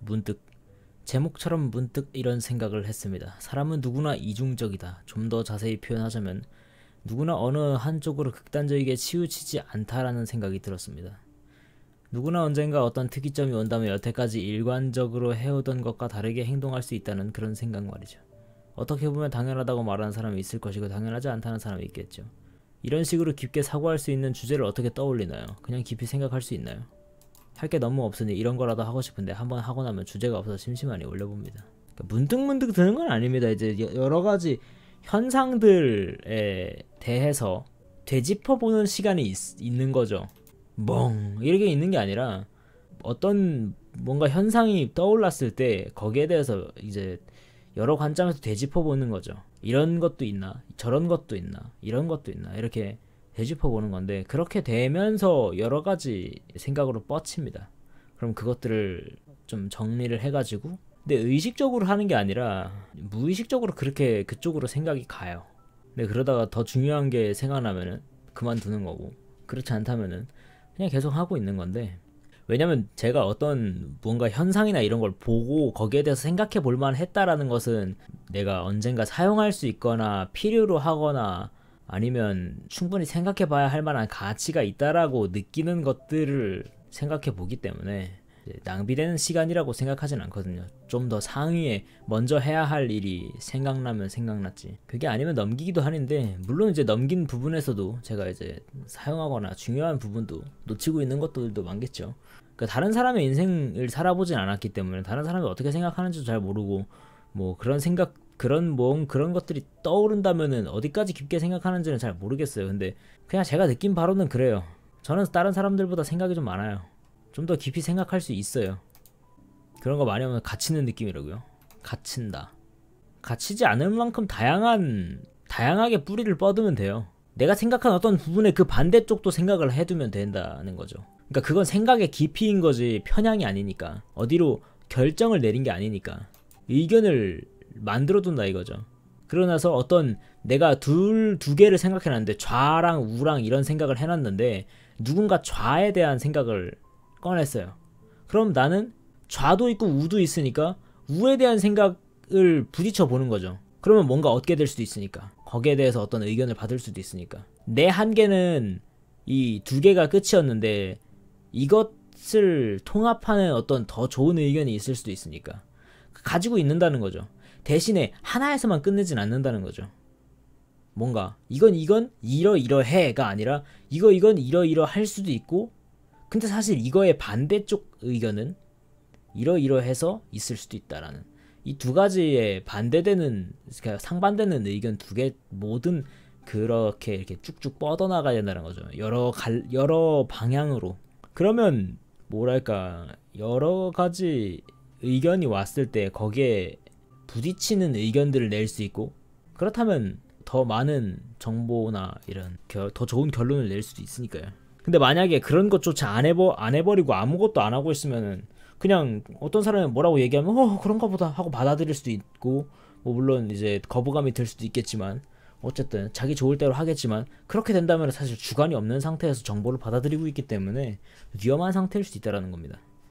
문득 제목처럼 문득 이런 생각을 했습니다. 사람은 누구나 이중적이다. 좀 더 자세히 표현하자면 누구나 어느 한쪽으로 극단적이게 치우치지 않다라는 생각이 들었습니다. 누구나 언젠가 어떤 특이점이 온다면 여태까지 일관적으로 해오던 것과 다르게 행동할 수 있다는 그런 생각 말이죠. 어떻게 보면 당연하다고 말하는 사람이 있을 것이고 당연하지 않다는 사람이 있겠죠. 이런 식으로 깊게 사고할 수 있는 주제를 어떻게 떠올리나요? 그냥 깊이 생각할 수 있나요? 할 게 너무 없으니 이런 거라도 하고 싶은데 한번 하고 나면 주제가 없어서 심심하니 올려봅니다. 그러니까 문득문득 드는 건 아닙니다. 이제 여러 가지 현상들에 대해서 되짚어보는 시간이 있는 거죠. 멍 이렇게 있는 게 아니라 어떤 뭔가 현상이 떠올랐을 때 거기에 대해서 이제 여러 관점에서 되짚어보는 거죠. 이런 것도 있나, 저런 것도 있나, 이런 것도 있나 이렇게 되짚어보는 건데, 그렇게 되면서 여러 가지 생각으로 뻗칩니다. 그럼 그것들을 좀 정리를 해가지고, 근데 의식적으로 하는 게 아니라 무의식적으로 그렇게 그쪽으로 생각이 가요. 근데 그러다가 더 중요한 게 생각나면은 그만두는 거고, 그렇지 않다면은 그냥 계속 하고 있는 건데, 왜냐면 제가 어떤 뭔가 현상이나 이런 걸 보고 거기에 대해서 생각해 볼 만했다라는 것은 내가 언젠가 사용할 수 있거나 필요로 하거나 아니면 충분히 생각해 봐야 할 만한 가치가 있다라고 느끼는 것들을 생각해 보기 때문에 낭비되는 시간이라고 생각하진 않거든요. 좀 더 상위에 먼저 해야 할 일이 생각나면 생각났지, 그게 아니면 넘기기도 하는데, 물론 이제 넘긴 부분에서도 제가 이제 사용하거나 중요한 부분도 놓치고 있는 것들도 많겠죠. 그러니까 다른 사람의 인생을 살아보진 않았기 때문에 다른 사람이 어떻게 생각하는지도 잘 모르고, 뭐 그런 생각, 그런 것들이 떠오른다면은 어디까지 깊게 생각하는지는 잘 모르겠어요. 근데 그냥 제가 느낀 바로는 그래요. 저는 다른 사람들보다 생각이 좀 많아요. 좀 더 깊이 생각할 수 있어요. 그런 거 많이 하면 갇히는 느낌이라고요. 갇힌다. 갇히지 않을 만큼 다양하게 뿌리를 뻗으면 돼요. 내가 생각한 어떤 부분의 그 반대쪽도 생각을 해두면 된다는 거죠. 그러니까 그건 생각의 깊이인 거지 편향이 아니니까, 어디로 결정을 내린 게 아니니까 의견을 만들어둔다 이거죠. 그러고 나서 어떤 내가 두 개를 생각해놨는데 좌랑 우랑 이런 생각을 해놨는데 누군가 좌에 대한 생각을 꺼냈어요. 그럼 나는 좌도 있고 우도 있으니까 우에 대한 생각을 부딪혀 보는 거죠. 그러면 뭔가 얻게 될 수도 있으니까, 거기에 대해서 어떤 의견을 받을 수도 있으니까. 내 한계는 이 두 개가 끝이었는데 이것을 통합하는 어떤 더 좋은 의견이 있을 수도 있으니까 가지고 있는다는 거죠. 대신에 하나에서만 끝내진 않는다는 거죠. 뭔가 이건 이러이러해가 아니라 이건 이러이러할 수도 있고, 근데 사실 이거의 반대쪽 의견은 이러이러해서 있을 수도 있다라는, 이 두 가지의 반대되는, 그러니까 상반되는 의견 두 개 모든 그렇게 이렇게 쭉쭉 뻗어나가야 된다는 거죠. 여러 방향으로. 그러면 뭐랄까, 여러 가지 의견이 왔을 때 거기에 부딪히는 의견들을 낼 수 있고, 그렇다면 더 많은 정보나 이런 더 좋은 결론을 낼 수도 있으니까요. 근데 만약에 그런 것조차 안 해버리고 아무것도 안 하고 있으면은 그냥 어떤 사람이 뭐라고 얘기하면 그런가 보다 하고 받아들일 수도 있고, 뭐 물론 이제 거부감이 들 수도 있겠지만 어쨌든 자기 좋을 대로 하겠지만, 그렇게 된다면 사실 주관이 없는 상태에서 정보를 받아들이고 있기 때문에 위험한 상태일 수도 있다는 겁니다.